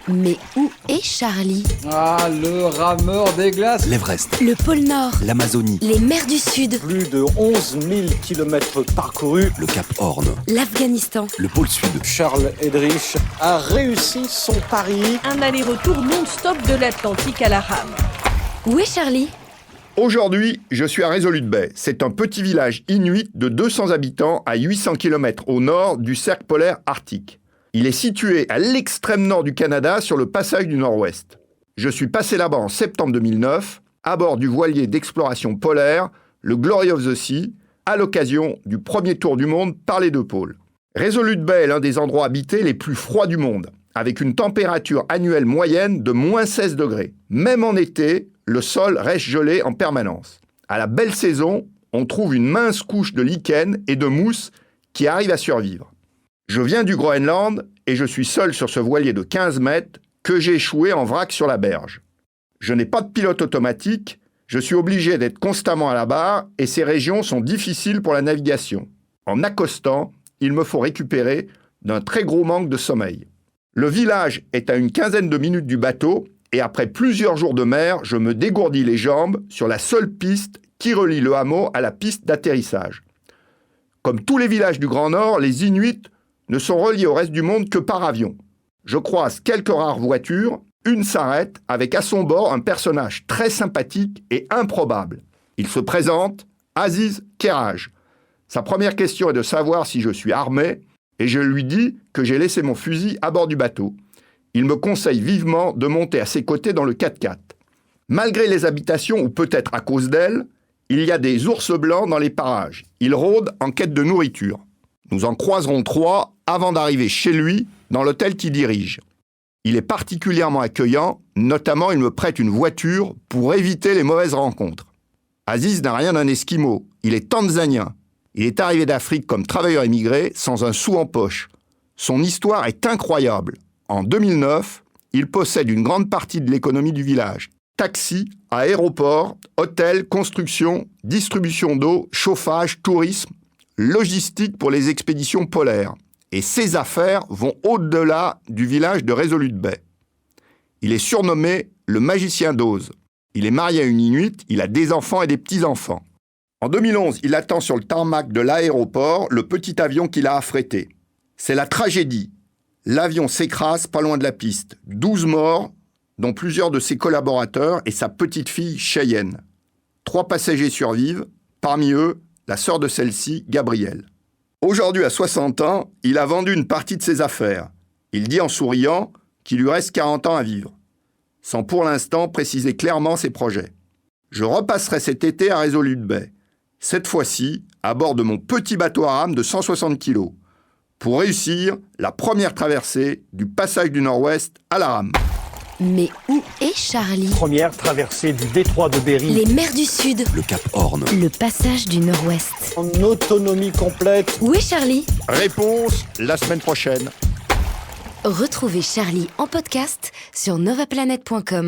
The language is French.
Mais où est Charlie? Ah, le rameur des glaces. L'Everest, Le pôle Nord, l'Amazonie, les mers du Sud, Plus de 11 000 kilomètres parcourus. le Cap Horn, l'Afghanistan. le pôle Sud. Charles Eddrich a réussi son pari. Un aller-retour non-stop de l'Atlantique à la rame. Où est Charlie? Aujourd'hui, je suis à Resolute Bay. C'est un petit village inuit de 200 habitants à 800 km au nord du cercle polaire arctique. Il est situé à l'extrême nord du Canada sur le passage du Nord-Ouest. Je suis passé là-bas en septembre 2009 à bord du voilier d'exploration polaire, le Glory of the Sea, à l'occasion du premier tour du monde par les deux pôles. Resolute Bay est l'un des endroits habités les plus froids du monde, avec une température annuelle moyenne de moins 16 degrés. Même en été, le sol reste gelé en permanence. À la belle saison, on trouve une mince couche de lichen et de mousse qui arrive à survivre. Je viens du Groenland et je suis seul sur ce voilier de 15 mètres que j'ai échoué en vrac sur la berge. Je n'ai pas de pilote automatique, je suis obligé d'être constamment à la barre et ces régions sont difficiles pour la navigation. En accostant, il me faut récupérer d'un très gros manque de sommeil. Le village est à une quinzaine de minutes du bateau et après plusieurs jours de mer, je me dégourdis les jambes sur la seule piste qui relie le hameau à la piste d'atterrissage. Comme tous les villages du Grand Nord, les Inuits ne sont reliés au reste du monde que par avion. Je croise quelques rares voitures, une s'arrête avec à son bord un personnage très sympathique et improbable. Il se présente, Aziz Keraj. Sa première question est de savoir si je suis armé et je lui dis que j'ai laissé mon fusil à bord du bateau. Il me conseille vivement de monter à ses côtés dans le 4x4. Malgré les habitations, ou peut-être à cause d'elles, il y a des ours blancs dans les parages. Ils rôdent en quête de nourriture. Nous en croiserons 3 avant d'arriver chez lui, dans l'hôtel qu'il dirige. Il est particulièrement accueillant, notamment il me prête une voiture pour éviter les mauvaises rencontres. Aziz n'a rien d'un esquimau, il est tanzanien. Il est arrivé d'Afrique comme travailleur immigré, sans un sou en poche. Son histoire est incroyable. En 2009, il possède une grande partie de l'économie du village. Taxi, aéroport, hôtel, construction, distribution d'eau, chauffage, tourisme, logistique pour les expéditions polaires. Et ses affaires vont au-delà du village de Resolute Bay. Il est surnommé le magicien d'Oz. Il est marié à une Inuit, il a des enfants et des petits-enfants. En 2011, il attend sur le tarmac de l'aéroport le petit avion qu'il a affrété. C'est la tragédie. L'avion s'écrase pas loin de la piste. 12 morts, dont plusieurs de ses collaborateurs et sa petite-fille Cheyenne. 3 passagers survivent, parmi eux, la sœur de celle-ci, Gabrielle. Aujourd'hui, à 60 ans, il a vendu une partie de ses affaires. Il dit en souriant qu'il lui reste 40 ans à vivre, sans pour l'instant préciser clairement ses projets. Je repasserai cet été à Resolute Bay, cette fois-ci à bord de mon petit bateau à rame de 160 kg, pour réussir la première traversée du passage du Nord-Ouest à la rame. Mais où est Charlie? Première traversée du détroit de Bering. Les mers du Sud, Le Cap Horn, le passage du Nord-Ouest. En autonomie complète. Où est Charlie? Réponse la semaine prochaine. Retrouvez Charlie en podcast sur novaplanet.com.